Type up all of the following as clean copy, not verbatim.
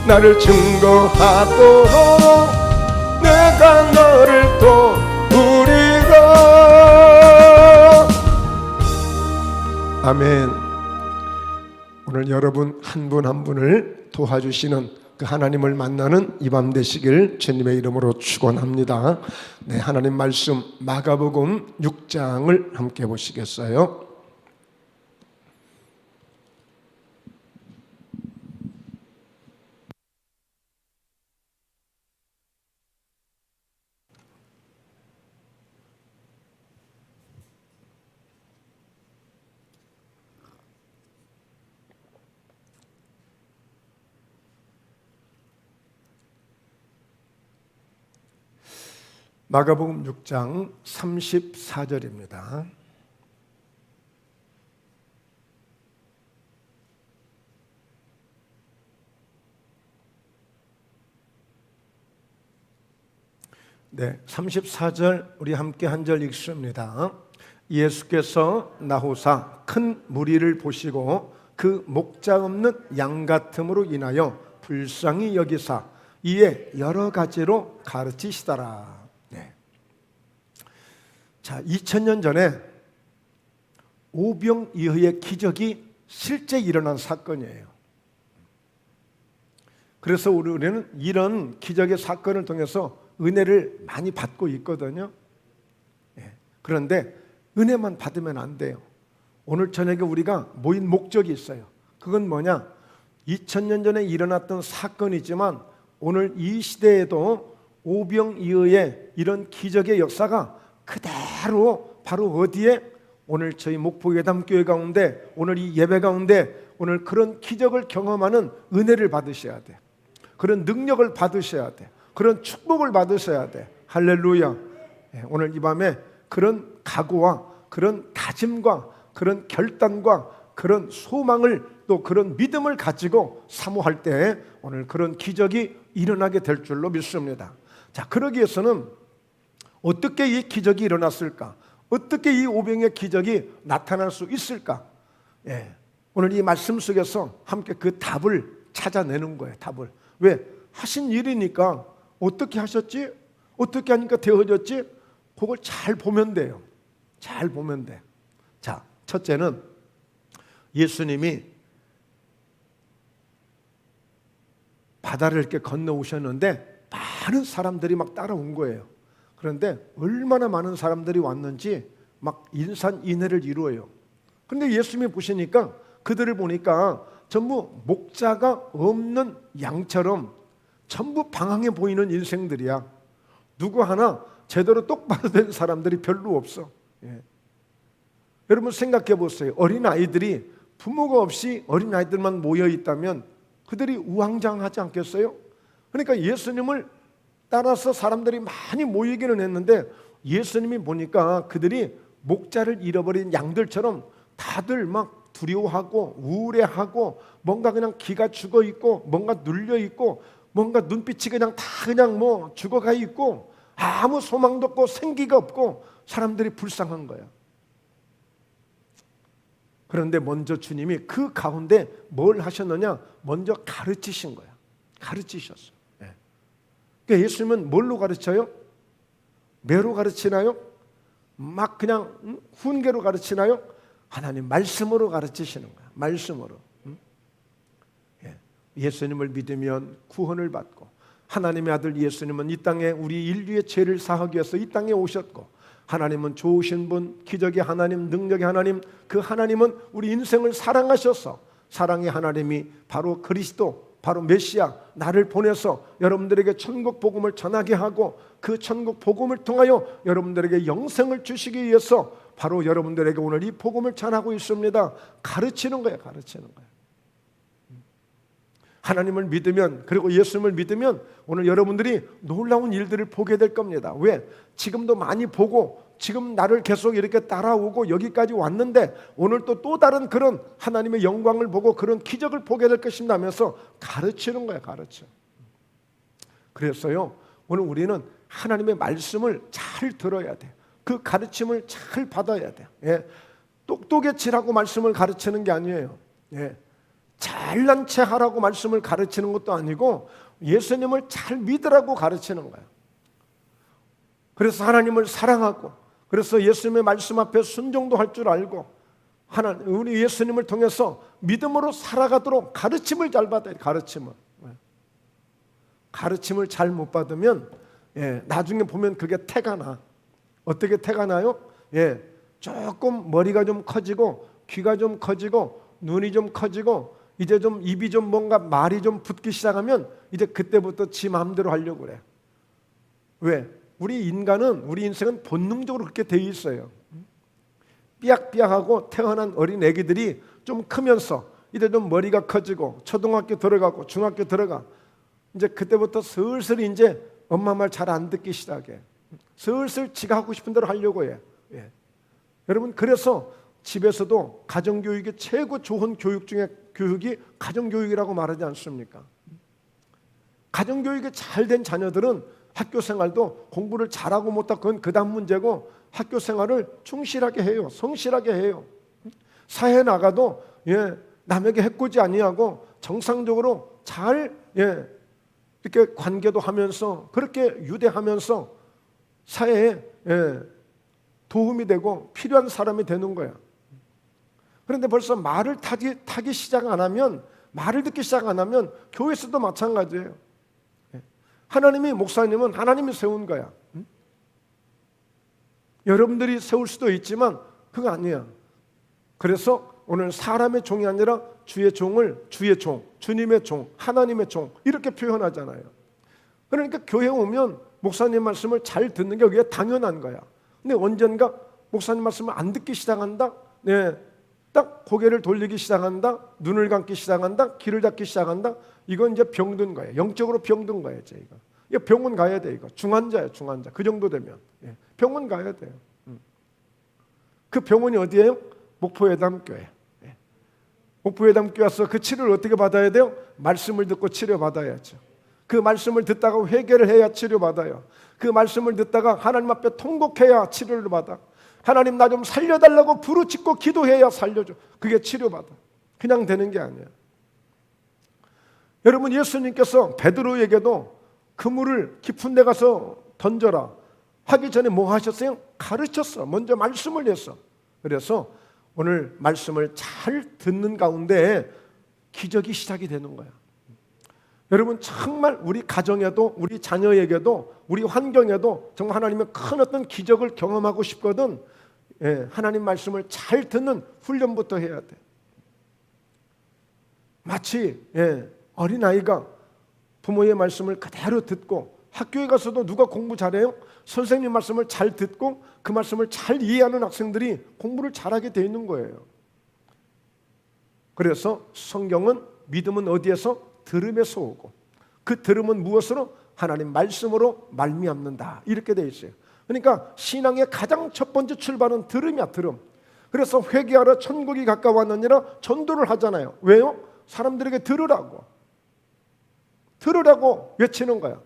나를 증거하도록 내가 너를 도우리라. 아멘. 오늘 여러분 한 분 한 분을 도와주시는 그 하나님을 만나는 이 밤 되시길 주님의 이름으로 축원합니다. 네, 하나님 말씀 마가복음 6장을 함께 보시겠어요? 마가복음 6장 34절입니다. 네, 34절 우리 함께 한 절 읽습니다. 예수께서 나오사 큰 무리를 보시고 그 목자 없는 양 같음으로 인하여 불쌍히 여기사 이에 여러 가지로 가르치시더라. 자, 2000년 전에 오병이어의 기적이 실제 일어난 사건이에요. 그래서 우리는 이런 기적의 사건을 통해서 은혜를 많이 받고 있거든요. 그런데 은혜만 받으면 안 돼요. 오늘 저녁에 우리가 모인 목적이 있어요. 그건 뭐냐? 2000년 전에 일어났던 사건이지만 오늘 이 시대에도 오병이어의 이런 기적의 역사가 그대로 바로 어디에? 오늘 저희 목포예담교회 가운데 오늘 이 예배 가운데 오늘 그런 기적을 경험하는 은혜를 받으셔야 돼. 그런 능력을 받으셔야 돼. 그런 축복을 받으셔야 돼. 할렐루야. 오늘 이 밤에 그런 각오와 그런 다짐과 그런 결단과 그런 소망을 또 그런 믿음을 가지고 사모할 때 오늘 그런 기적이 일어나게 될 줄로 믿습니다. 자, 그러기 위해서는 어떻게 이 기적이 일어났을까? 어떻게 이 오병의 기적이 나타날 수 있을까? 오늘 이 말씀 속에서 함께 그 답을 찾아내는 거예요. 답을. 왜? 하신 일이니까 어떻게 하셨지? 어떻게 하니까 되어졌지? 그걸 잘 보면 돼요. 잘 보면 돼. 자, 첫째는 예수님이 바다를 이렇게 건너오셨는데 많은 사람들이 막 따라온 거예요. 그런데 얼마나 많은 사람들이 왔는지 막 인산인해를 이루어요. 그런데 예수님이 보시니까 그들을 보니까 전부 목자가 없는 양처럼 전부 방황해 보이는 인생들이야. 누구 하나 제대로 똑바로 된 사람들이 별로 없어. 여러분 생각해 보세요. 어린아이들이 부모가 없이 어린아이들만 모여 있다면 그들이 우왕좌왕하지 않겠어요? 그러니까 예수님을 따라서 사람들이 많이 모이기는 했는데 예수님이 보니까 그들이 목자를 잃어버린 양들처럼 다들 막 두려워하고 우울해하고 뭔가 그냥 기가 죽어 있고 뭔가 눌려 있고 뭔가 눈빛이 그냥 다 그냥 뭐 죽어가 있고 아무 소망도 없고 생기가 없고 사람들이 불쌍한 거야. 그런데 먼저 주님이 그 가운데 뭘 하셨느냐? 먼저 가르치신 거야. 가르치셨어. 그러니까 예수님은 뭘로 가르쳐요? 매로 가르치나요? 막 그냥 훈계로 가르치나요? 하나님 말씀으로 가르치시는 거야. 말씀으로. 예수님을 믿으면 구원을 받고 하나님의 아들 예수님은 이 땅에 우리 인류의 죄를 사하기 위해서 이 땅에 오셨고 하나님은 좋으신 분, 기적의 하나님, 능력의 하나님, 그 하나님은 우리 인생을 사랑하셔서 사랑의 하나님이 바로 그리스도, 바로 메시아 나를 보내서 여러분들에게 천국 복음을 전하게 하고 그 천국 복음을 통하여 여러분들에게 영생을 주시기 위해서 바로 여러분들에게 오늘 이 복음을 전하고 있습니다. 가르치는 거예요. 가르치는 거예요. 하나님을 믿으면 그리고 예수님을 믿으면 오늘 여러분들이 놀라운 일들을 보게 될 겁니다. 왜? 지금도 많이 보고 지금 나를 계속 이렇게 따라오고 여기까지 왔는데 오늘 또 다른 그런 하나님의 영광을 보고 그런 기적을 보게 될 것입니다 하면서 가르치는 거예요. 가르쳐. 그래서요 오늘 우리는 하나님의 말씀을 잘 들어야 돼요. 그 가르침을 잘 받아야 돼요. 똑똑해지라고 말씀을 가르치는 게 아니에요. 잘난 체 하라고 말씀을 가르치는 것도 아니고 예수님을 잘 믿으라고 가르치는 거예요. 그래서 하나님을 사랑하고, 그래서 예수님의 말씀 앞에 순종도 할 줄 알고, 우리 예수님을 통해서 믿음으로 살아가도록 가르침을 잘 받아야 돼요. 가르침을 잘 못 받으면 나중에 보면 그게 태가 나. 어떻게 태가 나요? 조금 머리가 좀 커지고 귀가 좀 커지고 눈이 좀 커지고 이제 좀 입이 좀 뭔가 말이 좀 붙기 시작하면 이제 그때부터 지 마음대로 하려고 그래. 왜? 우리 인생은 본능적으로 그렇게 돼 있어요. 삐약삐약하고 태어난 어린 애기들이 좀 크면서 이제 좀 머리가 커지고 초등학교 들어가고 중학교 들어가, 이제 그때부터 슬슬 이제 엄마 말 잘 안 듣기 시작해. 슬슬 지가 하고 싶은 대로 하려고 해. 여러분, 그래서 집에서도 가정교육이 최고 좋은 교육 중에 교육이 가정교육이라고 말하지 않습니까? 가정교육이 잘 된 자녀들은 학교 생활도 공부를 잘하고 못하고 그건 그 다음 문제고, 학교 생활을 충실하게 해요. 성실하게 해요. 사회에 나가도 남에게 해코지 아니하고 정상적으로 잘 이렇게 관계도 하면서 그렇게 유대하면서 사회에 도움이 되고 필요한 사람이 되는 거야. 그런데 벌써 말을 타기 시작 안 하면, 말을 듣기 시작 안 하면 교회에서도 마찬가지예요. 하나님이, 목사님은 하나님이 세운 거야. 여러분들이 세울 수도 있지만 그거 아니야. 그래서 오늘 사람의 종이 아니라 주의 종을 주의 종, 주님의 종, 하나님의 종 이렇게 표현하잖아요. 그러니까 교회에 오면 목사님 말씀을 잘 듣는 게 그게 당연한 거야. 근데 언젠가 목사님 말씀을 안 듣기 시작한다. 딱 고개를 돌리기 시작한다. 눈을 감기 시작한다. 귀를 닫기 시작한다. 이건 이제 병든 거예요. 영적으로 병든 거예요. 이거 병원 가야 돼. 이거 중환자예요. 중환자. 그 정도 되면 병원 가야 돼요. 그 병원이 어디예요? 목포회담교회. 목포회담교회 와서 그 치료를 어떻게 받아야 돼요? 말씀을 듣고 치료받아야죠. 그 말씀을 듣다가 회개를 해야 치료받아요. 그 말씀을 듣다가 하나님 앞에 통곡해야 치료를 받아. 하나님 나 좀 살려달라고 부르짖고 기도해야 살려줘. 그게 치료받아. 그냥 되는 게 아니야. 여러분, 예수님께서 베드로에게도 그물을 깊은 데 가서 던져라 하기 전에 뭐 하셨어요? 가르쳤어. 먼저 말씀을 했어. 그래서 오늘 말씀을 잘 듣는 가운데 기적이 시작이 되는 거야. 여러분, 정말 우리 가정에도, 우리 자녀에게도, 우리 환경에도 정말 하나님의 큰 어떤 기적을 경험하고 싶거든. 하나님 말씀을 잘 듣는 훈련부터 해야 돼. 마치 어린아이가 부모의 말씀을 그대로 듣고, 학교에 가서도 누가 공부 잘해요? 선생님 말씀을 잘 듣고 그 말씀을 잘 이해하는 학생들이 공부를 잘하게 돼 있는 거예요. 그래서 성경은, 믿음은 어디에서? 들음에서 오고, 그 들음은 무엇으로? 하나님 말씀으로 말미암는다. 이렇게 돼 있어요. 그러니까 신앙의 가장 첫 번째 출발은 들음이야, 들음. 그래서 회개하러 천국이 가까웠느니라 전도를 하잖아요. 왜요? 사람들에게 들으라고 외치는 거야.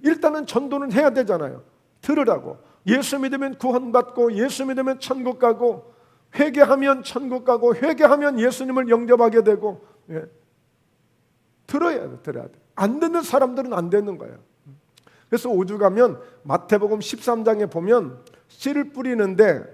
일단은 전도는 해야 되잖아요. 들으라고. 예수 믿으면 구원받고, 예수 믿으면 천국 가고, 회개하면 천국 가고, 회개하면 예수님을 영접하게 되고. 들어야 돼. 안 듣는 사람들은 안 되는 거예요. 그래서 오죽하면 마태복음 13장에 보면 씨를 뿌리는데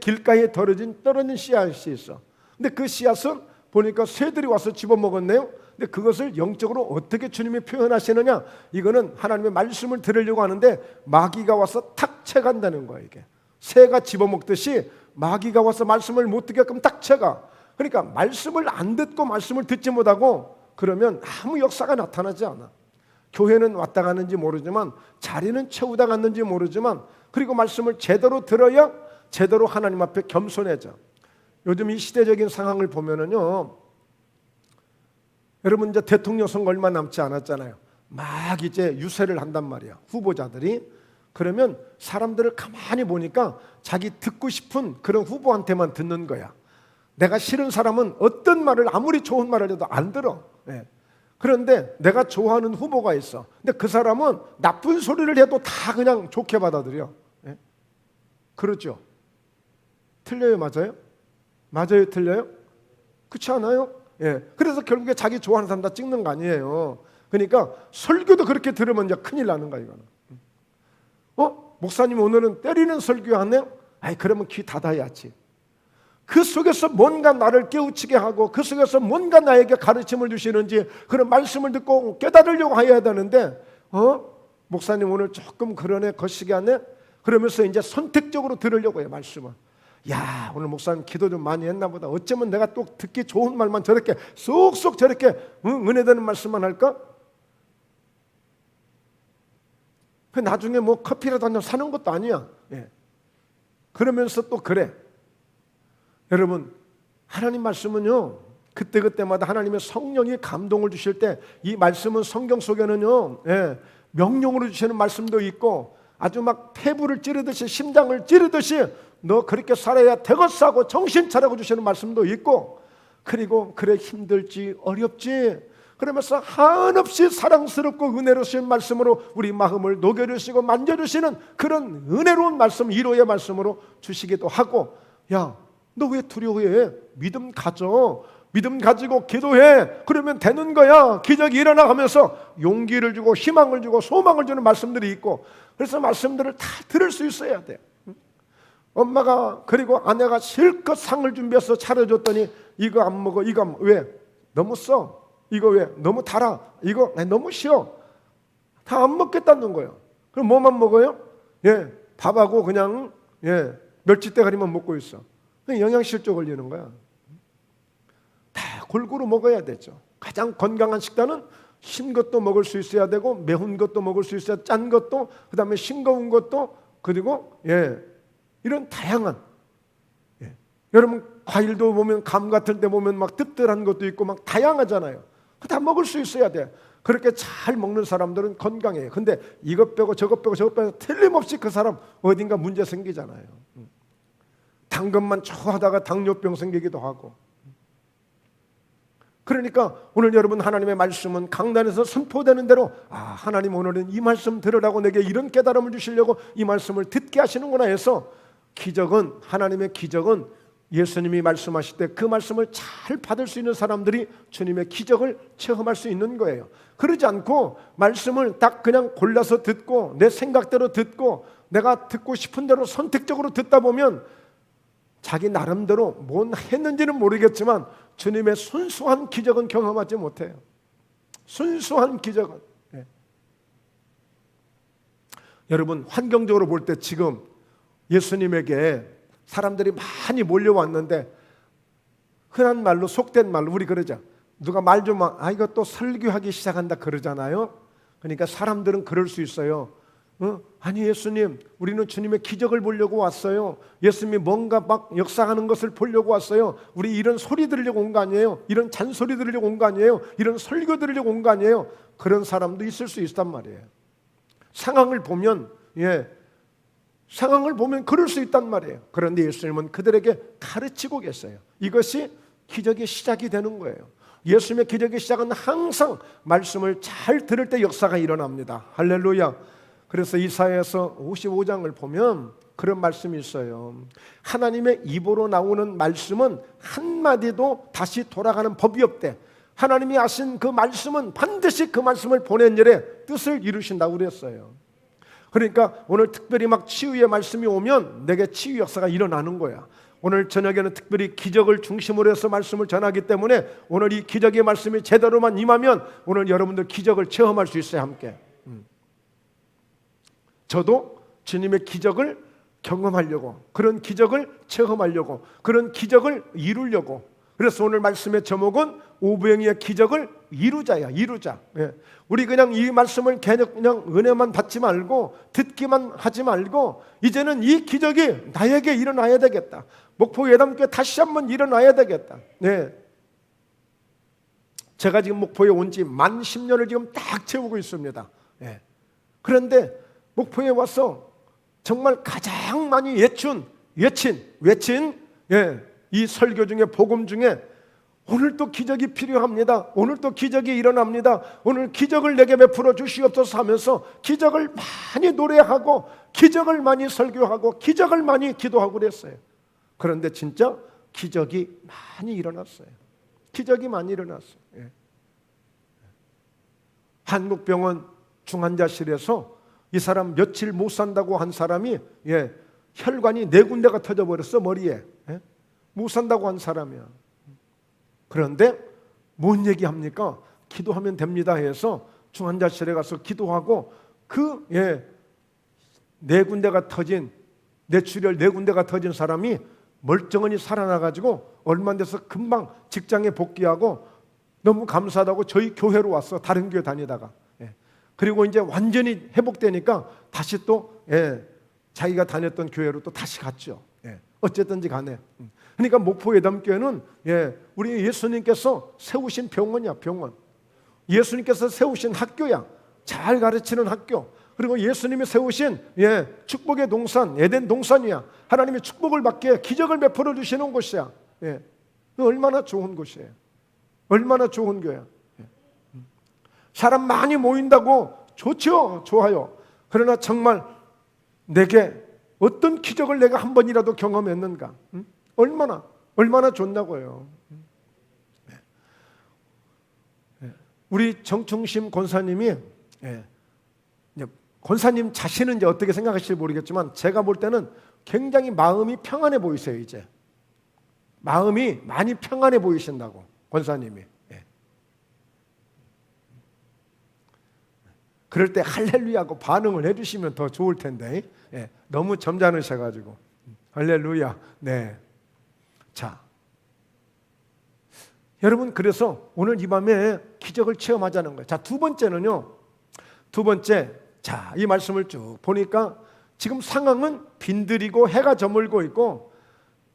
길가에 떨어진 씨앗이 있어. 근데 그 씨앗은 보니까 새들이 와서 집어먹었네요. 근데 그것을 영적으로 어떻게 주님이 표현하시느냐? 이거는 하나님의 말씀을 들으려고 하는데 마귀가 와서 탁 채간다는 거예요. 이게 새가 집어먹듯이 마귀가 와서 말씀을 못 듣게끔 딱 채가. 그러니까 말씀을 안 듣고 말씀을 듣지 못하고 그러면 아무 역사가 나타나지 않아. 교회는 왔다 가는지 모르지만, 자리는 채우다 갔는지 모르지만, 그리고 말씀을 제대로 들어야 제대로 하나님 앞에 겸손해져. 요즘 이 시대적인 상황을 보면은요, 여러분 이제 대통령 선거 얼마 남지 않았잖아요. 막 이제 유세를 한단 말이야, 후보자들이. 그러면 사람들을 가만히 보니까 자기 듣고 싶은 그런 후보한테만 듣는 거야. 내가 싫은 사람은 어떤 말을, 아무리 좋은 말을 해도 안 들어. 그런데 내가 좋아하는 후보가 있어. 근데 그 사람은 나쁜 소리를 해도 다 그냥 좋게 받아들여. 그렇죠? 틀려요, 맞아요? 맞아요, 틀려요? 그렇지 않아요? 예. 그래서 결국에 자기 좋아하는 사람 다 찍는 거 아니에요. 그러니까 설교도 그렇게 들으면 이제 큰일 나는 거야, 이거는. 목사님 오늘은 때리는 설교하네요? 아이, 그러면 귀 닫아야지. 그 속에서 뭔가 나를 깨우치게 하고 그 속에서 뭔가 나에게 가르침을 주시는지 그런 말씀을 듣고 깨달으려고 해야 되는데 목사님 오늘 조금 그러네, 거시기 하네? 그러면서 이제 선택적으로 들으려고 해요, 말씀을. 야, 오늘 목사님 기도 좀 많이 했나 보다. 어쩌면 내가 또 듣기 좋은 말만 저렇게 쏙쏙 저렇게 은혜 되는 말씀만 할까? 그 나중에 뭐 커피라도 한 잔 사는 것도 아니야. 예. 그러면서 또 그래. 여러분, 하나님 말씀은요, 그때그때마다 하나님의 성령이 감동을 주실 때 이 말씀은 성경 속에는요, 예, 명령으로 주시는 말씀도 있고 아주 막 폐부를 찌르듯이 심장을 찌르듯이 너 그렇게 살아야 되겠사고 정신 차리고 주시는 말씀도 있고, 그리고 그래 힘들지 어렵지 그러면서 한없이 사랑스럽고 은혜로우신 말씀으로 우리 마음을 녹여주시고 만져주시는 그런 은혜로운 말씀, 위로의 말씀으로 주시기도 하고, 야, 너 왜 두려워해? 믿음 가져. 믿음 가지고 기도해. 그러면 되는 거야. 기적이 일어나 가면서 용기를 주고 희망을 주고 소망을 주는 말씀들이 있고, 그래서 말씀들을 다 들을 수 있어야 돼. 엄마가 그리고 아내가 실컷 상을 준비해서 차려줬더니 이거 안 먹어. 이거 안 먹어. 왜? 너무 써. 이거 왜? 너무 달아. 이거 너무 쉬워. 다 안 먹겠다는 거예요. 그럼 뭐만 먹어요? 예, 밥하고 그냥 멸치대가리만 먹고 있어. 영양실조 걸리는 거야. 다 골고루 먹어야 되죠. 가장 건강한 식단은 신 것도 먹을 수 있어야 되고 매운 것도 먹을 수 있어야, 짠 것도, 그 다음에 싱거운 것도, 그리고 이런 다양한, 여러분 과일도 보면 감 같은 데 보면 막 뜰뜰한 것도 있고 막 다양하잖아요. 다 먹을 수 있어야 돼. 그렇게 잘 먹는 사람들은 건강해요. 근데 이것 빼고 저것 빼고 저것 빼고 틀림없이 그 사람 어딘가 문제 생기잖아요. 당근만 좋아하다가 당뇨병 생기기도 하고. 그러니까 오늘 여러분 하나님의 말씀은 강단에서 선포되는 대로, 하나님 오늘은 이 말씀 들으라고 내게 이런 깨달음을 주시려고 이 말씀을 듣게 하시는구나 해서, 기적은, 하나님의 기적은 예수님이 말씀하실 때 그 말씀을 잘 받을 수 있는 사람들이 주님의 기적을 체험할 수 있는 거예요. 그러지 않고 말씀을 딱 그냥 골라서 듣고 내 생각대로 듣고 내가 듣고 싶은 대로 선택적으로 듣다 보면 자기 나름대로 뭔 했는지는 모르겠지만 주님의 순수한 기적은 경험하지 못해요. 순수한 기적은. 여러분, 환경적으로 볼 때 지금 예수님에게 사람들이 많이 몰려왔는데, 흔한 말로, 속된 말로 우리 그러자. 누가 말 좀 이거 또 설교하기 시작한다 그러잖아요. 그러니까 사람들은 그럴 수 있어요. 아니 예수님, 우리는 주님의 기적을 보려고 왔어요. 예수님이 뭔가 막 역사하는 것을 보려고 왔어요. 우리 이런 소리 들으려고 온 거 아니에요? 이런 잔소리 들으려고 온 거 아니에요? 이런 설교 들으려고 온 거 아니에요? 그런 사람도 있을 수 있단 말이에요. 상황을 보면 상황을 보면 그럴 수 있단 말이에요. 그런데 예수님은 그들에게 가르치고 계세요. 이것이 기적의 시작이 되는 거예요. 예수님의 기적의 시작은 항상 말씀을 잘 들을 때 역사가 일어납니다. 할렐루야. 그래서 이사야서 55장을 보면 그런 말씀이 있어요. 하나님의 입으로 나오는 말씀은 한마디도 다시 돌아가는 법이 없대. 하나님이 하신 그 말씀은 반드시 그 말씀을 보낸 일에 뜻을 이루신다고 그랬어요. 그러니까 오늘 특별히 막 치유의 말씀이 오면 내게 치유 역사가 일어나는 거야. 오늘 저녁에는 특별히 기적을 중심으로 해서 말씀을 전하기 때문에 오늘 이 기적의 말씀이 제대로만 임하면 오늘 여러분들 기적을 체험할 수 있어요, 함께. 저도 주님의 기적을 경험하려고, 그런 기적을 체험하려고, 그런 기적을 이루려고. 그래서 오늘 말씀의 제목은 오병이의 기적을 이루자야, 이루자. 우리 그냥 이 말씀을 그냥 은혜만 받지 말고 듣기만 하지 말고 이제는 이 기적이 나에게 일어나야 되겠다. 목포 예담교회 다시 한번 일어나야 되겠다. 제가 지금 목포에 온 지 만 10년을 지금 딱 채우고 있습니다. 그런데 목포에 와서 정말 가장 많이 외친 이 설교 중에, 복음 중에 오늘 또 기적이 필요합니다. 오늘 또 기적이 일어납니다. 오늘 기적을 내게 베풀어 주시옵소서 하면서 기적을 많이 노래하고 기적을 많이 설교하고 기적을 많이 기도하고 그랬어요. 그런데 진짜 기적이 많이 일어났어요. 기적이 많이 일어났어요. 예. 한국병원 중환자실에서 이 사람 며칠 못 산다고 한 사람이 혈관이 4군데가 터져버렸어, 머리에. 못 산다고 한 사람이야. 그런데 뭔 얘기합니까? 기도하면 됩니다 해서 중환자실에 가서 기도하고 그 4군데가 터진, 뇌출혈 4군데가 터진 사람이 멀쩡하니 살아나가지고 얼마 안 돼서 금방 직장에 복귀하고 너무 감사하다고 저희 교회로 왔어. 다른 교회 다니다가. 그리고 이제 완전히 회복되니까 다시 또 자기가 다녔던 교회로 또 다시 갔죠. 어쨌든지 간에. 그러니까 목포예담교회는 우리 예수님께서 세우신 병원이야, 병원. 예수님께서 세우신 학교야. 잘 가르치는 학교. 그리고 예수님이 세우신 축복의 동산, 에덴 동산이야. 하나님의 축복을 받게 기적을 베풀어 주시는 곳이야. 얼마나 좋은 곳이에요. 얼마나 좋은 교회야. 사람 많이 모인다고 좋죠, 좋아요. 그러나 정말 내게 어떤 기적을 내가 한 번이라도 경험했는가? 얼마나 좋냐고요. 우리 정충심 권사님이 권사님 자신은 이제 어떻게 생각하실지 모르겠지만 제가 볼 때는 굉장히 마음이 평안해 보이세요. 이제 마음이 많이 평안해 보이신다고 권사님이. 그럴 때 할렐루야고 반응을 해주시면 더 좋을 텐데 너무 점잖으셔가지고 할렐루야. 네. 자, 여러분 그래서 오늘 이 밤에 기적을 체험하자는 거예요. 자, 두 번째는요. 두 번째, 자, 이 말씀을 쭉 보니까 지금 상황은 빈들이고 해가 저물고 있고,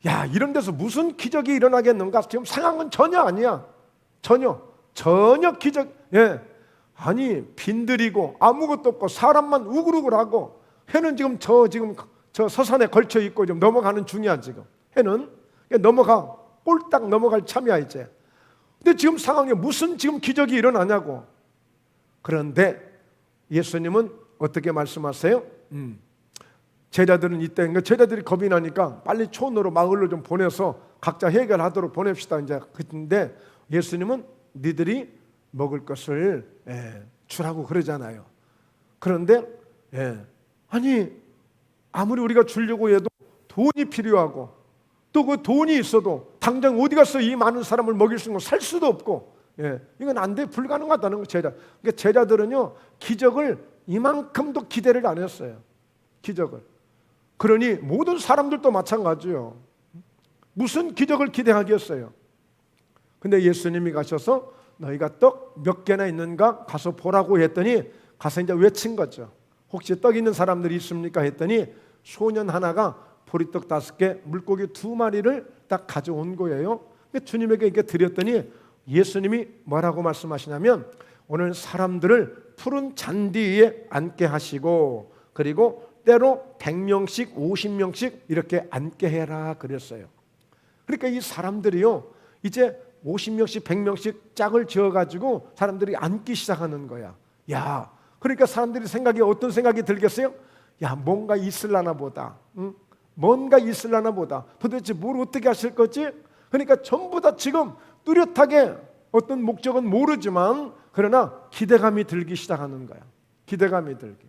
야, 이런 데서 무슨 기적이 일어나겠는가? 지금 상황은 전혀 아니야. 전혀 기적. 아니 빈들이고 아무것도 없고 사람만 우글우글하고 해는 지금 저 서산에 걸쳐 있고 좀 넘어가는 중이야. 지금 해는 꼴딱 넘어갈 참이야 이제. 근데 지금 상황에 무슨 지금 기적이 일어나냐고. 그런데 예수님은 어떻게 말씀하세요? 제자들은 이때, 그러니까 제자들이 겁이 나니까 빨리 촌으로 마을로 좀 보내서 각자 해결하도록 보냅시다 이제. 근데 예수님은 니들이 먹을 것을 주라고 그러잖아요. 그런데 아니 아무리 우리가 주려고 해도 돈이 필요하고 또 그 돈이 있어도 당장 어디 가서 이 많은 사람을 먹일 수 있는 거 살 수도 없고 이건 안 돼, 불가능하다는 거. 그러니까 제자들은요 기적을 이만큼도 기대를 안 했어요. 기적을. 그러니 모든 사람들도 마찬가지요. 무슨 기적을 기대하겠어요. 근데 예수님이 가셔서 너희가 떡 몇 개나 있는가 가서 보라고 했더니 가서 이제 외친 거죠. 혹시 떡 있는 사람들이 있습니까 했더니 소년 하나가 보리떡 5개, 물고기 2마리를 딱 가져온 거예요. 주님에게 이렇게 드렸더니 예수님이 뭐라고 말씀하시냐면 오늘 사람들을 푸른 잔디 위에 앉게 하시고 그리고 때로 100명씩 50명씩 이렇게 앉게 해라 그랬어요. 그러니까 이 사람들이요 이제 50명씩 100명씩 짝을 지어가지고 사람들이 앉기 시작하는 거야. 야, 그러니까 사람들이 어떤 생각이 들겠어요? 야, 뭔가 있을라나 보다. 뭔가 있을라나 보다. 도대체 뭘 어떻게 하실 거지? 그러니까 전부 다 지금 뚜렷하게 어떤 목적은 모르지만 그러나 기대감이 들기 시작하는 거야. 기대감이 들기.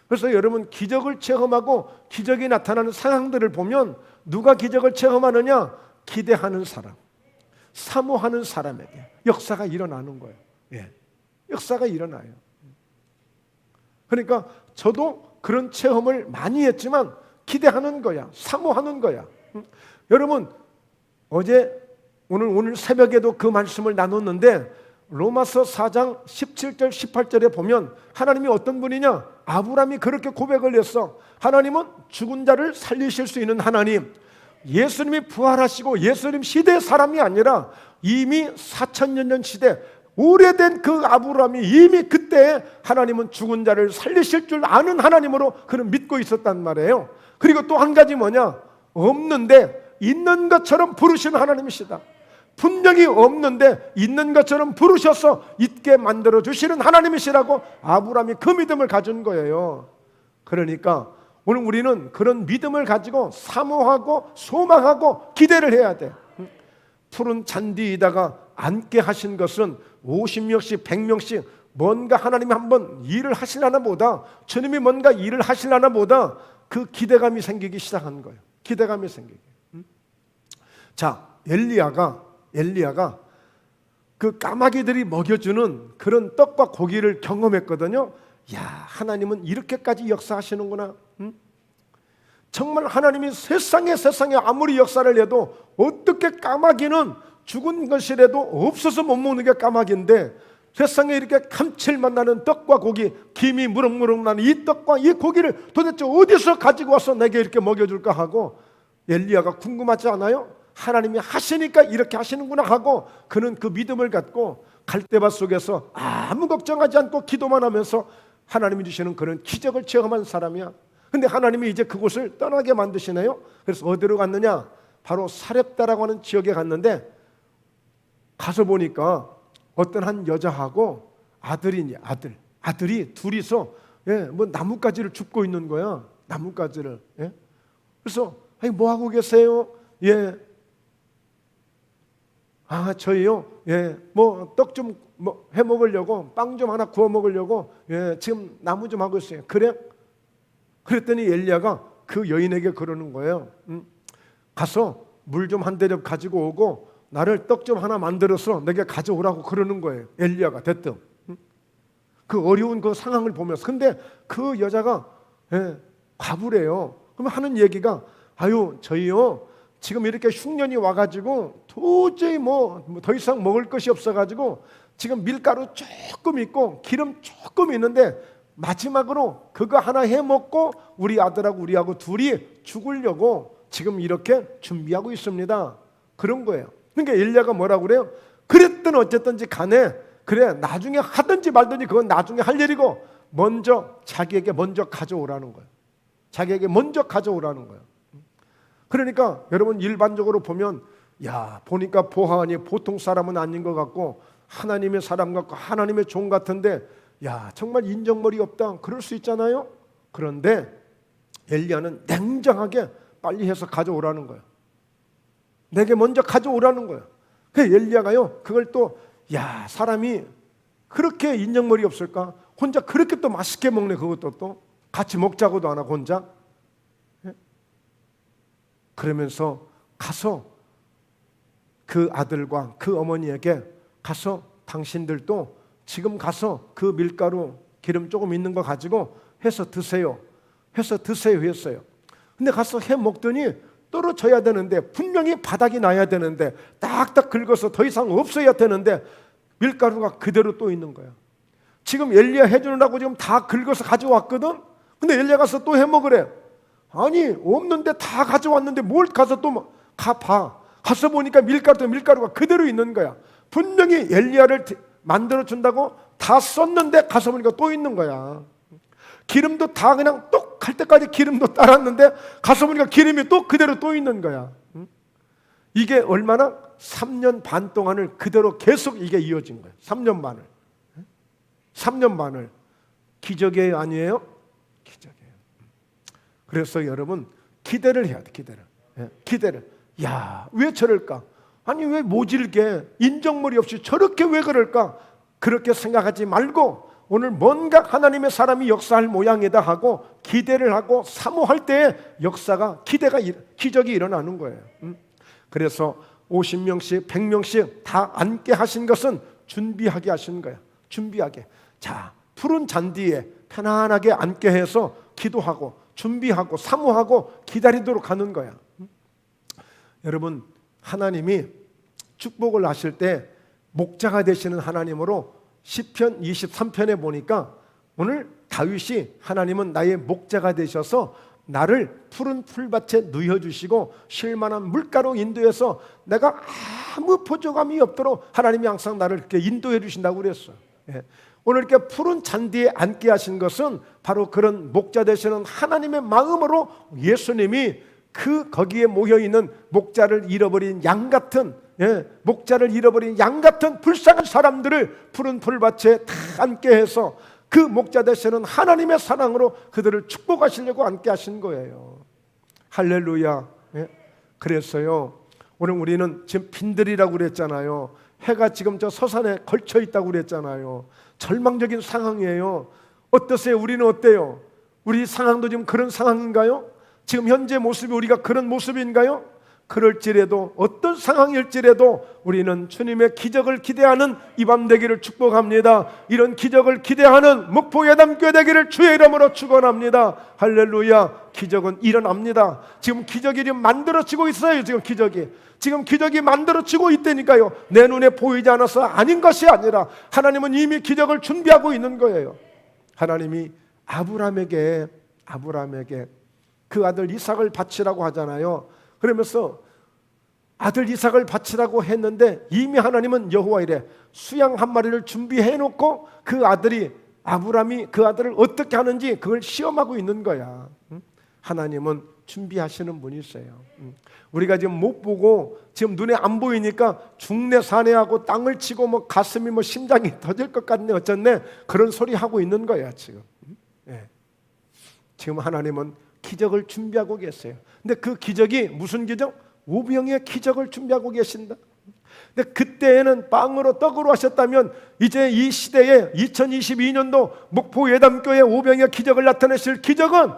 그래서 여러분 기적을 체험하고 기적이 나타나는 상황들을 보면 누가 기적을 체험하느냐? 기대하는 사람, 사모하는 사람에게 역사가 일어나는 거예요. 역사가 일어나요. 그러니까 저도 그런 체험을 많이 했지만 기대하는 거야, 사모하는 거야. 여러분 오늘 새벽에도 그 말씀을 나눴는데 로마서 4장 17절 18절에 보면 하나님이 어떤 분이냐? 아브라함이 그렇게 고백을 했어. 하나님은 죽은 자를 살리실 수 있는 하나님. 예수님이 부활하시고 예수님 시대의 사람이 아니라 이미 4,000년 전 시대 오래된 그 아브라함이 이미 그때 하나님은 죽은 자를 살리실 줄 아는 하나님으로 그는 믿고 있었단 말이에요. 그리고 또 한 가지 뭐냐? 없는데 있는 것처럼 부르신 하나님이시다. 분명히 없는데 있는 것처럼 부르셔서 있게 만들어 주시는 하나님이시라고 아브라함이 그 믿음을 가진 거예요. 그러니까 오늘 우리는 그런 믿음을 가지고 사모하고 소망하고 기대를 해야 돼. 푸른 잔디에다가 앉게 하신 것은 50명씩 100명씩 뭔가 하나님이 한번 일을 하시려나 보다, 주님이 뭔가 일을 하시려나 보다 그 기대감이 생기기 시작한 거예요. 기대감이 생기기. 자, 엘리야가 그 까마귀들이 먹여주는 그런 떡과 고기를 경험했거든요. 야, 하나님은 이렇게까지 역사하시는구나. 정말 하나님이 세상에 아무리 역사를 해도 어떻게 까마귀는 죽은 것이라도 없어서 못 먹는 게 까마귀인데, 세상에 이렇게 감칠맛 나는 떡과 고기, 김이 무럭무럭 나는 이 떡과 이 고기를 도대체 어디서 가지고 와서 내게 이렇게 먹여줄까 하고 엘리야가 궁금하지 않아요? 하나님이 하시니까 이렇게 하시는구나 하고 그는 그 믿음을 갖고 갈대밭 속에서 아무 걱정하지 않고 기도만 하면서 하나님이 주시는 그런 기적을 체험한 사람이야. 근데 하나님이 이제 그곳을 떠나게 만드시네요. 그래서 어디로 갔느냐? 바로 사렙다라고 하는 지역에 갔는데, 가서 보니까 어떤 한 여자하고 아들이 둘이서 뭐 나뭇가지를 줍고 있는 거야. 나뭇가지를. 그래서 아니, 뭐 하고 계세요? 저희요. 뭐 떡 좀 뭐 해 먹으려고, 빵 좀 하나 구워 먹으려고 지금 나무 좀 하고 있어요. 그래? 그랬더니 엘리야가 그 여인에게 그러는 거예요. 가서 물 좀 한 대접 가지고 오고 나를 떡 좀 하나 만들어서 내게 가져오라고 그러는 거예요. 엘리야가 대뜸. 그 어려운 그 상황을 보면서. 근데 그 여자가 과부래요. 그러면 하는 얘기가, 아유, 저희요 지금 이렇게 흉년이 와가지고 도저히 뭐 더 이상 먹을 것이 없어가지고 지금 밀가루 조금 있고 기름 조금 있는데 마지막으로 그거 하나 해 먹고 우리 아들하고 우리하고 둘이 죽으려고 지금 이렇게 준비하고 있습니다. 그런 거예요. 그러니까 엘리야가 뭐라고 그래요? 그랬든 어쨌든지 간에 그래, 나중에 하든지 말든지 그건 나중에 할 일이고 먼저 자기에게 먼저 가져오라는 거예요. 자기에게 먼저 가져오라는 거예요. 그러니까 여러분 일반적으로 보면, 야, 보니까 보아하니 보통 사람은 아닌 것 같고 하나님의 사람 같고 하나님의 종 같은데, 야, 정말 인정머리 없다, 그럴 수 있잖아요. 그런데 엘리야는 냉정하게 빨리 해서 가져오라는 거예요. 내게 먼저 가져오라는 거예요. 그 엘리야가요 그걸 또, 야, 사람이 그렇게 인정머리 없을까? 혼자 그렇게 또 맛있게 먹네. 그것도 또 같이 먹자고도 안 하고 혼자. 그러면서 가서 그 아들과 그 어머니에게 가서 당신들도 지금 가서 그 밀가루 기름 조금 있는 거 가지고 해서 드세요. 했어요. 근데 가서 해 먹더니 떨어져야 되는데, 분명히 바닥이 나야 되는데, 딱딱 긁어서 더 이상 없어야 되는데 밀가루가 그대로 또 있는 거야. 지금 엘리야 해주느라고 지금 다 긁어서 가져왔거든. 근데 엘리야 가서 또 해 먹으래. 아니, 없는데 다 가져왔는데 뭘 가서 또 봐. 가서 보니까 밀가루가 그대로 있는 거야. 분명히 엘리야를 만들어 준다고 다 썼는데 가서 보니까 또 있는 거야. 기름도 다 그냥 똑 할 때까지 기름도 따랐는데 가서 보니까 기름이 또 그대로 또 있는 거야. 이게 얼마나 3년 반 동안을 그대로 계속 이게 이어진 거예요. 3년 반을. 기적이에요, 아니에요? 기적이에요. 그래서 여러분 기대를 해야 돼. 기대를. 야, 왜 저럴까? 아니, 왜 모질게 인정머리 없이 저렇게 왜 그럴까? 그렇게 생각하지 말고 오늘 뭔가 하나님의 사람이 역사할 모양이다 하고 기대를 하고 사모할 때에 기적이 일어나는 거예요. 그래서 50명씩 100명씩 다 앉게 하신 것은 준비하게 하신 거예요. 준비하게. 자, 푸른 잔디에 편안하게 앉게 해서 기도하고 준비하고 사모하고 기다리도록 하는 거야. 여러분, 하나님이 축복을 하실 때 목자가 되시는 하나님으로 시편 23편에 보니까 오늘 다윗이 하나님은 나의 목자가 되셔서 나를 푸른 풀밭에 누워주시고 쉴만한 물가로 인도해서 내가 아무 부족함이 없도록 하나님이 항상 나를 이렇게 인도해 주신다고 그랬어요. 오늘 이렇게 푸른 잔디에 앉게 하신 것은 바로 그런 목자 되시는 하나님의 마음으로 예수님이 거기에 모여있는 목자를 잃어버린 양 같은 불쌍한 사람들을 푸른 풀밭에 다 앉게 해서 그 목자 되시는 하나님의 사랑으로 그들을 축복하시려고 앉게 하신 거예요. 할렐루야. 그래서요, 오늘 우리는 지금 빈들이라고 그랬잖아요. 해가 지금 저 서산에 걸쳐 있다고 그랬잖아요. 절망적인 상황이에요. 어떠세요? 우리는 어때요? 우리 상황도 지금 그런 상황인가요? 지금 현재 모습이 우리가 그런 모습인가요? 그럴지라도 어떤 상황일지라도 우리는 주님의 기적을 기대하는 이 밤 되기를 축복합니다. 이런 기적을 기대하는 목포예담교회 되기를 주의 이름으로 축원합니다. 할렐루야. 기적은 일어납니다. 지금 기적이 지금 만들어지고 있어요. 지금 기적이 만들어지고 있다니까요. 내 눈에 보이지 않아서 아닌 것이 아니라 하나님은 이미 기적을 준비하고 있는 거예요. 하나님이 아브라함에게 그 아들 이삭을 바치라고 하잖아요. 그러면서 아들 이삭을 바치라고 했는데 이미 하나님은 여호와 이래 수양 한 마리를 준비해 놓고 그 아들이 아브라함이 그 아들을 어떻게 하는지 그걸 시험하고 있는 거야. 하나님은 준비하시는 분이세요. 우리가 지금 못 보고 지금 눈에 안 보이니까 중내 산해하고 땅을 치고 뭐 가슴이 뭐 심장이 터질 것 같네 어쩌네 그런 소리 하고 있는 거야 지금. 지금 하나님은 기적을 준비하고 계세요. 근데 그 기적이 무슨 기적? 오병의 기적을 준비하고 계신다. 근데 그때에는 빵으로 떡으로 하셨다면 이제 이 시대에 2022년도 목포 예담교회 오병의 기적을 나타내실 기적은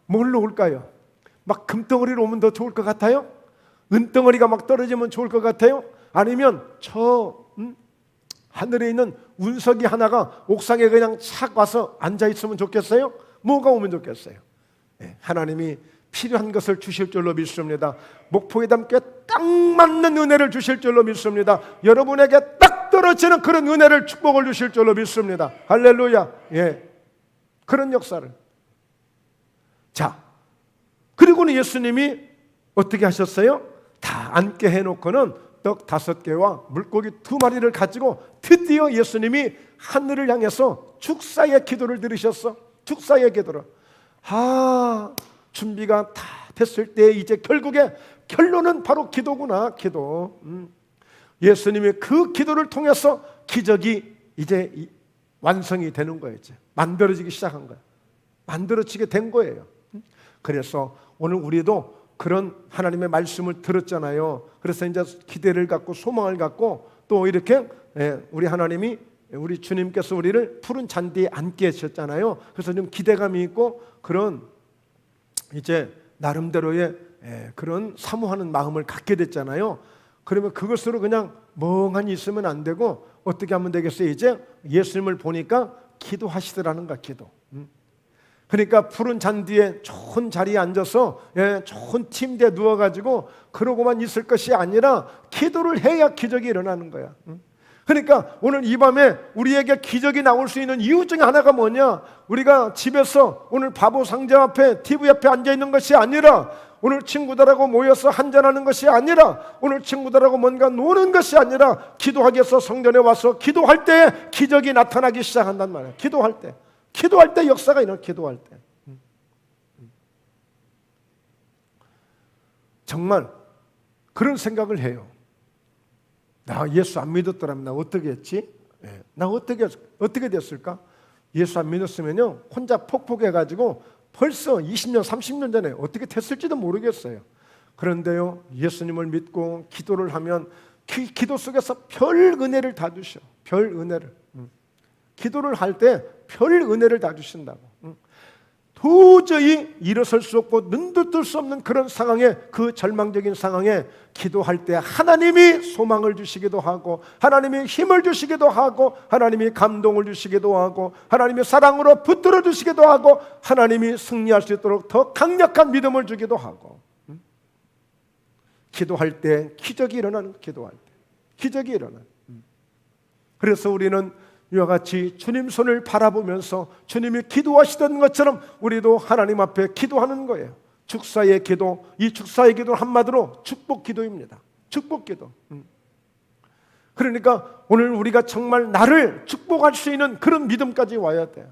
뭘로 올까요? 막 금덩어리로 오면 더 좋을 것 같아요? 은덩어리가 막 떨어지면 좋을 것 같아요? 아니면 저 하늘에 있는 운석이 하나가 옥상에 그냥 착 와서 앉아있으면 좋겠어요? 뭐가 오면 좋겠어요? 하나님이 필요한 것을 주실 줄로 믿습니다. 목포예담교회 딱 맞는 은혜를 주실 줄로 믿습니다. 여러분에게 딱 떨어지는 그런 은혜를 축복을 주실 줄로 믿습니다. 할렐루야. 그런 역사를. 자, 그리고는 예수님이 어떻게 하셨어요? 다 앉게 해놓고는 떡 5개와 물고기 2마리를 가지고 드디어 예수님이 하늘을 향해서 축사의 기도를 들으셨어. 축사의 기도를. 준비가 다 됐을 때 이제 결국에 결론은 바로 기도구나. 기도. 예수님이 그 기도를 통해서 기적이 이제 완성이 되는 거예요. 이제 만들어지기 시작한 거예요. 만들어지게 된 거예요. 그래서 오늘 우리도 그런 하나님의 말씀을 들었잖아요. 그래서 이제 기대를 갖고 소망을 갖고 또 이렇게 우리 하나님이 우리 주님께서 우리를 푸른 잔디에 앉게 하셨잖아요. 그래서 좀 기대감이 있고 그런 이제 나름대로의 그런 사모하는 마음을 갖게 됐잖아요. 그러면 그것으로 그냥 멍하니 있으면 안 되고 어떻게 하면 되겠어요? 이제 예수님을 보니까 기도하시더라는 거야. 기도. 그러니까 푸른 잔디에 좋은 자리에 앉아서 좋은 침대에 누워가지고 그러고만 있을 것이 아니라 기도를 해야 기적이 일어나는 거야. 그러니까 오늘 이 밤에 우리에게 기적이 나올 수 있는 이유 중에 하나가 뭐냐? 우리가 집에서 오늘 바보 상자 앞에 TV 앞에 앉아있는 것이 아니라 오늘 친구들하고 모여서 한잔하는 것이 아니라 오늘 친구들하고 뭔가 노는 것이 아니라 기도하기 위해서 성전에 와서 기도할 때 기적이 나타나기 시작한단 말이야. 기도할 때 역사가 일어나. 기도할 때 정말 그런 생각을 해요. 나 예수 안 믿었더라면 나 어떻게 했지? 나 어떻게 됐을까? 예수 안 믿었으면요 혼자 폭폭해가지고 벌써 20년 30년 전에 어떻게 됐을지도 모르겠어요. 그런데요 예수님을 믿고 기도를 하면 기도 속에서 별 은혜를 다 주셔. 별 은혜를. 기도를 할 때 별 은혜를 다 주신다고. 도저히 일어설 수 없고 눈도 뜰 수 없는 그런 상황에, 그 절망적인 상황에 기도할 때 하나님이 소망을 주시기도 하고 하나님이 힘을 주시기도 하고 하나님이 감동을 주시기도 하고 하나님이 사랑으로 붙들어 주시기도 하고 하나님이 승리할 수 있도록 더 강력한 믿음을 주기도 하고. 기도할 때 기적이 일어나는. 기도할 때 기적이 일어나는. 그래서 우리는 이와 같이 주님 손을 바라보면서 주님이 기도하시던 것처럼 우리도 하나님 앞에 기도하는 거예요. 축사의 기도, 이 축사의 기도는 한마디로 축복 기도입니다. 축복 기도. 그러니까 오늘 우리가 정말 나를 축복할 수 있는 그런 믿음까지 와야 돼요.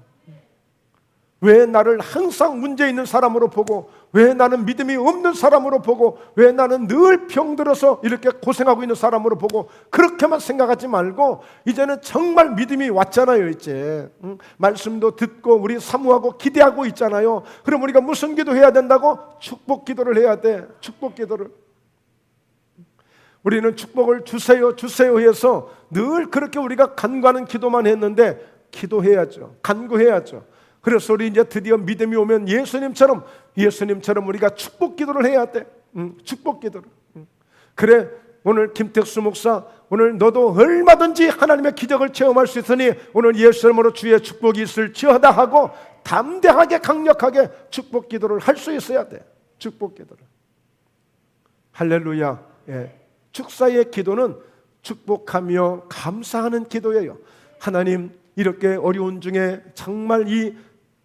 왜 나를 항상 문제 있는 사람으로 보고, 왜 나는 믿음이 없는 사람으로 보고, 왜 나는 늘 병들어서 이렇게 고생하고 있는 사람으로 보고, 그렇게만 생각하지 말고 이제는 정말 믿음이 왔잖아요. 이제 말씀도 듣고 우리 사모하고 기대하고 있잖아요. 그럼 우리가 무슨 기도해야 된다고? 축복 기도를 해야 돼. 축복 기도를. 우리는 축복을 주세요 주세요 해서 늘 그렇게 우리가 간구하는 기도만 했는데 기도해야죠. 간구해야죠. 그래서 우리 이제 드디어 믿음이 오면 예수님처럼 우리가 축복 기도를 해야 돼. 축복 기도를. 그래, 오늘 김택수 목사, 오늘 너도 얼마든지 하나님의 기적을 체험할 수 있으니 오늘 예수 이름으로 주의 축복이 있을지어다 하고 담대하게 강력하게 축복 기도를 할 수 있어야 돼. 축복 기도를. 할렐루야. 예. 축사의 기도는 축복하며 감사하는 기도예요. 하나님, 이렇게 어려운 중에 정말 이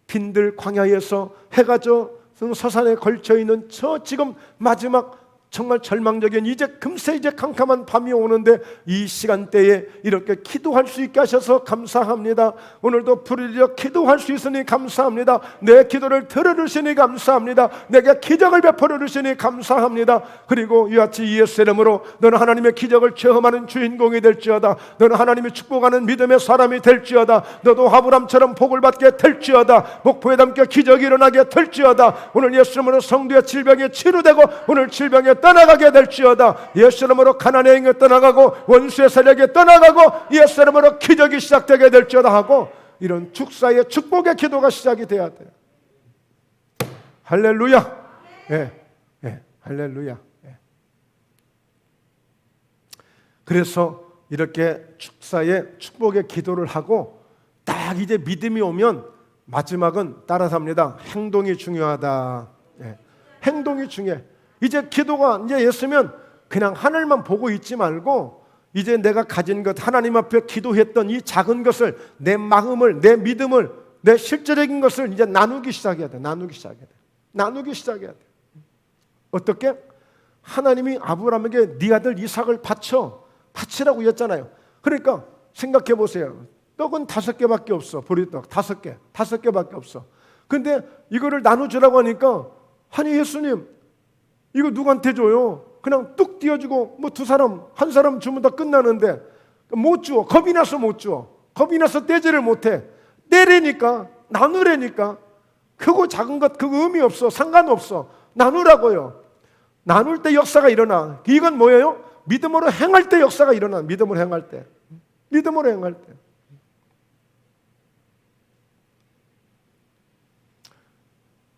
빈들 광야에서 해가 져 서산에 걸쳐 있는 저 지금 마지막 정말 절망적인 이제 금세 이제 캄캄한 밤이 오는데 이 시간대에 이렇게 기도할 수 있게 하셔서 감사합니다. 오늘도 부르짖어 기도할 수 있으니 감사합니다. 내 기도를 들어주시니 감사합니다. 내게 기적을 베풀어 주시니 감사합니다. 그리고 이와 같이 예수 이름으로 너는 하나님의 기적을 체험하는 주인공이 될지어다. 너는 하나님이 축복하는 믿음의 사람이 될지어다. 너도 아브람처럼 복을 받게 될지어다. 목포에 담겨 기적이 일어나게 될지어다. 오늘 예수 이름으로 성도의 질병이 치유되고 오늘 질병에 떠나가게 될지어다. 예수 이름으로 가난의 영이 떠나가고 원수의 세력이 떠나가고 예수 이름으로 기적이 시작되게 될지어다 하고 이런 축사의 축복의 기도가 시작이 돼야 돼요. 할렐루야. 예, 할렐루야. 예. 그래서 이렇게 축사의 축복의 기도를 하고 딱 이제 믿음이 오면 마지막은 따라서 합니다. 행동이 중요하다. 예. 행동이 중요해. 이제 기도가 이제 했으면 그냥 하늘만 보고 있지 말고 이제 내가 가진 것 하나님 앞에 기도했던 이 작은 것을 내 마음을 내 믿음을 내 실제적인 것을 이제 나누기 시작해야 돼. 나누기 시작해야 돼. 어떻게? 하나님이 아브라함에게 네 아들 이삭을 바치라고 했잖아요. 그러니까 생각해 보세요. 떡은 5개밖에 없어. 보리떡 5개밖에 없어. 근데 이거를 나눠주라고 하니까 아니 예수님 이거 누구한테 줘요? 그냥 뚝 띄워주고 뭐 한 사람 주면 다 끝나는데 못 주어. 겁이 나서 못 주어. 겁이 나서 떼지를 못해. 떼래니까 나누래니까 크고 작은 것 그거 의미 없어. 상관없어. 나누라고요. 나눌 때 역사가 일어나. 이건 뭐예요? 믿음으로 행할 때 역사가 일어나. 믿음으로 행할 때.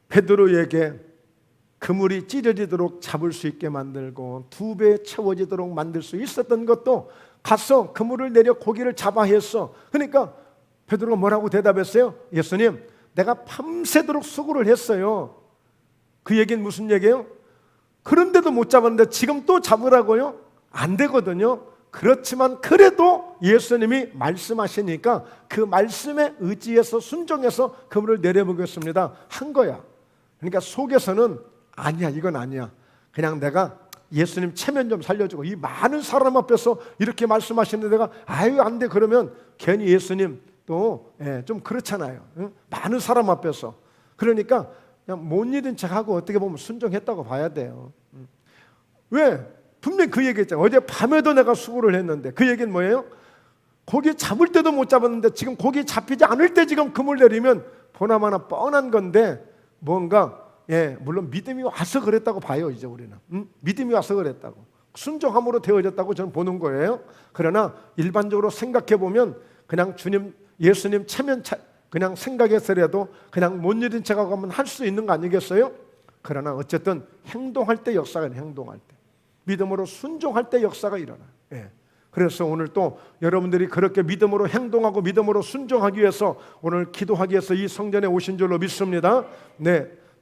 베드로에게 그물이 찢어지도록 잡을 수 있게 만들고 2배 채워지도록 만들 수 있었던 것도 가서 그물을 내려 고기를 잡아 했어. 그러니까 베드로가 뭐라고 대답했어요? 예수님, 내가 밤새도록 수고를 했어요. 그 얘기는 무슨 얘기예요? 그런데도 못 잡았는데 지금 또 잡으라고요? 안 되거든요. 그렇지만 그래도 예수님이 말씀하시니까 그 말씀에 의지해서 순종해서 그물을 내려보겠습니다 한 거야. 그러니까 속에서는 아니야, 이건 아니야. 그냥 내가 예수님 체면 좀 살려주고 이 많은 사람 앞에서 이렇게 말씀하시는데 내가 아유 안 돼 그러면 괜히 예수님 또 좀 그렇잖아요. 응? 많은 사람 앞에서. 그러니까 그냥 못 잃은 척하고 어떻게 보면 순종했다고 봐야 돼요. 왜? 분명히 그 얘기했잖아요. 어제 밤에도 내가 수고를 했는데 그 얘기는 뭐예요? 고기 잡을 때도 못 잡았는데 지금 고기 잡히지 않을 때 지금 그물 내리면 보나마나 뻔한 건데 뭔가 물론 믿음이 와서 그랬다고 봐요. 이제 우리는 믿음이 와서 그랬다고 순종함으로 되어졌다고 저는 보는 거예요. 그러나 일반적으로 생각해 보면 그냥 예수님 체면 그냥 생각해서라도 그냥 못 잃은 척하고 하면 할 수 있는 거 아니겠어요? 그러나 어쨌든 행동할 때 역사가 일어나요. 행동할 때 믿음으로 순종할 때 역사가 일어나요. 그래서 오늘 또 여러분들이 그렇게 믿음으로 행동하고 믿음으로 순종하기 위해서 오늘 기도하기 위해서 이 성전에 오신 줄로 믿습니다.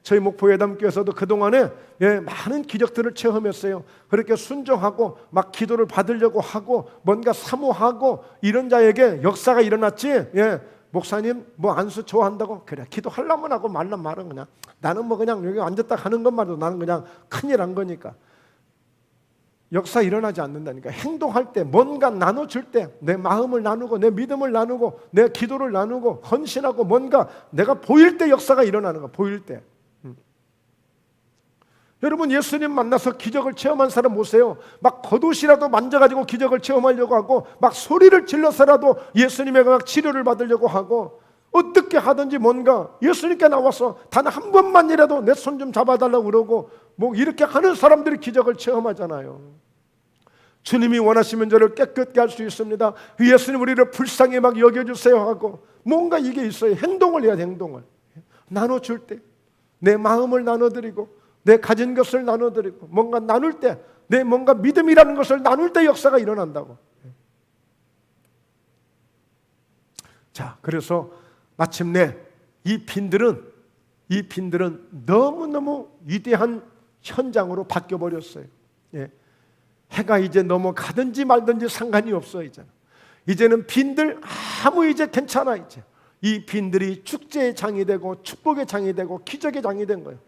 저희 목포예담교에서도 그동안에 많은 기적들을 체험했어요. 그렇게 순종하고 막 기도를 받으려고 하고 뭔가 사모하고 이런 자에게 역사가 일어났지. 목사님 뭐 안수 좋아한다고 그래 기도하려면 하고 말란 말은 그냥 나는 뭐 그냥 여기 앉았다 가는 것만도 나는 그냥 큰일 한 거니까 역사 일어나지 않는다니까. 행동할 때 뭔가 나눠줄 때 내 마음을 나누고 내 믿음을 나누고 내 기도를 나누고 헌신하고 뭔가 내가 보일 때 역사가 일어나는 거야. 보일 때. 여러분 예수님 만나서 기적을 체험한 사람 보세요. 막 겉옷이라도 만져가지고 기적을 체험하려고 하고 막 소리를 질러서라도 예수님의 막 치료를 받으려고 하고 어떻게 하든지 뭔가 예수님께 나와서 단 한 번만이라도 내 손 좀 잡아달라고 그러고 뭐 이렇게 하는 사람들이 기적을 체험하잖아요. 주님이 원하시면 저를 깨끗게 할 수 있습니다. 예수님 우리를 불쌍히 막 여겨주세요 하고 뭔가 이게 있어요. 행동을 해야 돼. 행동을 나눠줄 때 내 마음을 나눠드리고 내 가진 것을 나눠드리고 뭔가 나눌 때 내 뭔가 믿음이라는 것을 나눌 때 역사가 일어난다고. 자, 그래서 마침내 이 빈들은 너무너무 위대한 현장으로 바뀌어버렸어요. 예. 해가 이제 넘어가든지 말든지 상관이 없어. 이제는 빈들 아무 이제 괜찮아. 이제 이 빈들이 축제의 장이 되고 축복의 장이 되고 기적의 장이 된 거예요.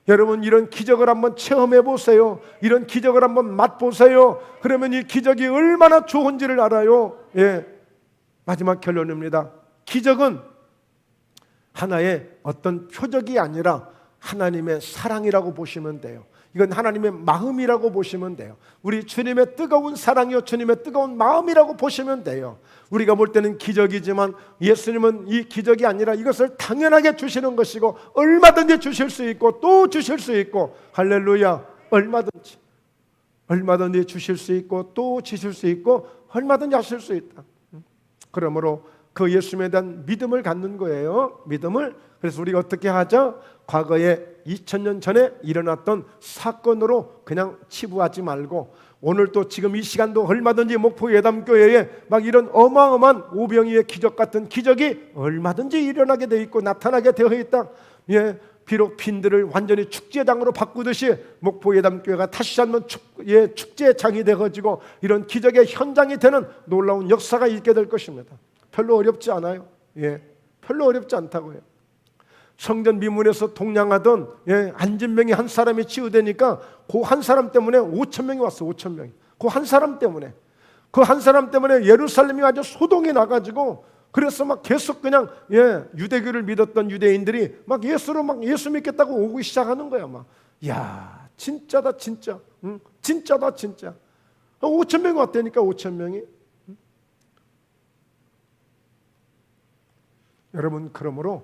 여러분 이런 기적을 한번 체험해 보세요. 이런 기적을 한번 맛보세요. 그러면 이 기적이 얼마나 좋은지를 알아요. 예. 마지막 결론입니다. 기적은 하나의 어떤 표적이 아니라 하나님의 사랑이라고 보시면 돼요. 이건 하나님의 마음이라고 보시면 돼요. 우리 주님의 뜨거운 사랑이요 주님의 뜨거운 마음이라고 보시면 돼요. 우리가 볼 때는 기적이지만 예수님은 이 기적이 아니라 이것을 당연하게 주시는 것이고 얼마든지 주실 수 있고 또 주실 수 있고 할렐루야 얼마든지 주실 수 있고 또 주실 수 있고 얼마든지 하실 수 있다. 그러므로 그 예수님에 대한 믿음을 갖는 거예요. 믿음을. 그래서 우리가 어떻게 하죠? 과거에 2000년 전에 일어났던 사건으로 그냥 치부하지 말고 오늘 또 지금 이 시간도 얼마든지 목포 예담교회에 막 이런 어마어마한 오병이의 기적 같은 기적이 얼마든지 일어나게 돼 있고 나타나게 되어 있다. 예, 비록 빈들을 완전히 축제장으로 바꾸듯이 목포 예담교회가 다시 한번 축제장이 되어지고 이런 기적의 현장이 되는 놀라운 역사가 있게 될 것입니다. 별로 어렵지 않아요. 예, 별로 어렵지 않다고요. 성전 미문에서 동냥하던 안진병이 한 사람이 치유되니까 그 한 사람 때문에 5,000명이 왔어. 5,000명이. 그 한 사람 때문에. 그 한 사람 때문에 예루살렘이 아주 소동이 나가지고 그래서 막 계속 그냥 유대교를 믿었던 유대인들이 막 예수로 막 예수 믿겠다고 오기 시작하는 거야. 막 야 진짜다 진짜. 진짜다 진짜. 5,000명이 왔다니까 5,000명이. 여러분 그러므로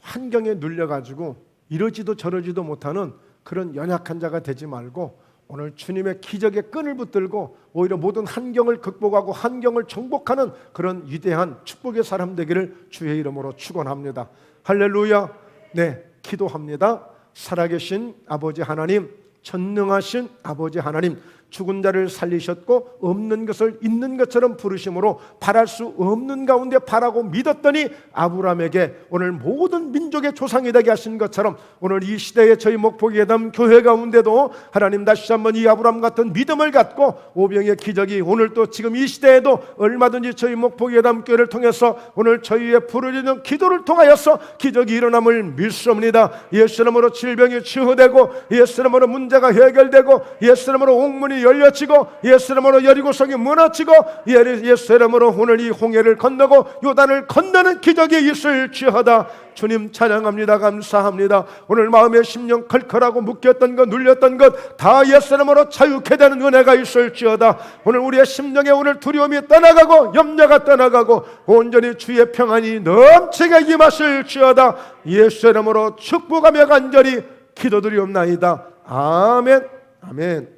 환경에 눌려가지고 이러지도 저러지도 못하는 그런 연약한 자가 되지 말고 오늘 주님의 기적의 끈을 붙들고 오히려 모든 환경을 극복하고 환경을 정복하는 그런 위대한 축복의 사람 되기를 주의 이름으로 축원합니다. 할렐루야. 네, 기도합니다. 살아계신 아버지 하나님, 전능하신 아버지 하나님, 죽은 자를 살리셨고 없는 것을 있는 것처럼 부르심으로 바랄 수 없는 가운데 바라고 믿었더니 아브라함에게 오늘 모든 민족의 조상이 되게 하신 것처럼 오늘 이 시대에 저희 목포 예담 교회 가운데도 하나님 다시 한번 이 아브라함 같은 믿음을 갖고 오병의 기적이 오늘 또 지금 이 시대에도 얼마든지 저희 목포 예담 교회를 통해서 오늘 저희의 부르짖는 기도를 통하여서 기적이 일어남을 믿습니다. 예수 이름으로 질병이 치유되고 예수 이름으로 문제가 해결되고 예수 이름으로 옥문이 열려지고 예수 이름으로 여리고성이 무너지고 예수 이름으로 오늘 이 홍해를 건너고 요단을 건너는 기적이 있을지어다. 주님 찬양합니다. 감사합니다. 오늘 마음의 심령 컬컬하고 묶였던 것 눌렸던 것 다 예수 이름으로 자유케 되는 은혜가 있을지어다. 오늘 우리의 심령에 오늘 두려움이 떠나가고 염려가 떠나가고 온전히 주의 평안이 넘치게 임하실지어다. 예수 이름으로 축복하며 간절히 기도드리옵나이다. 아멘. 아멘.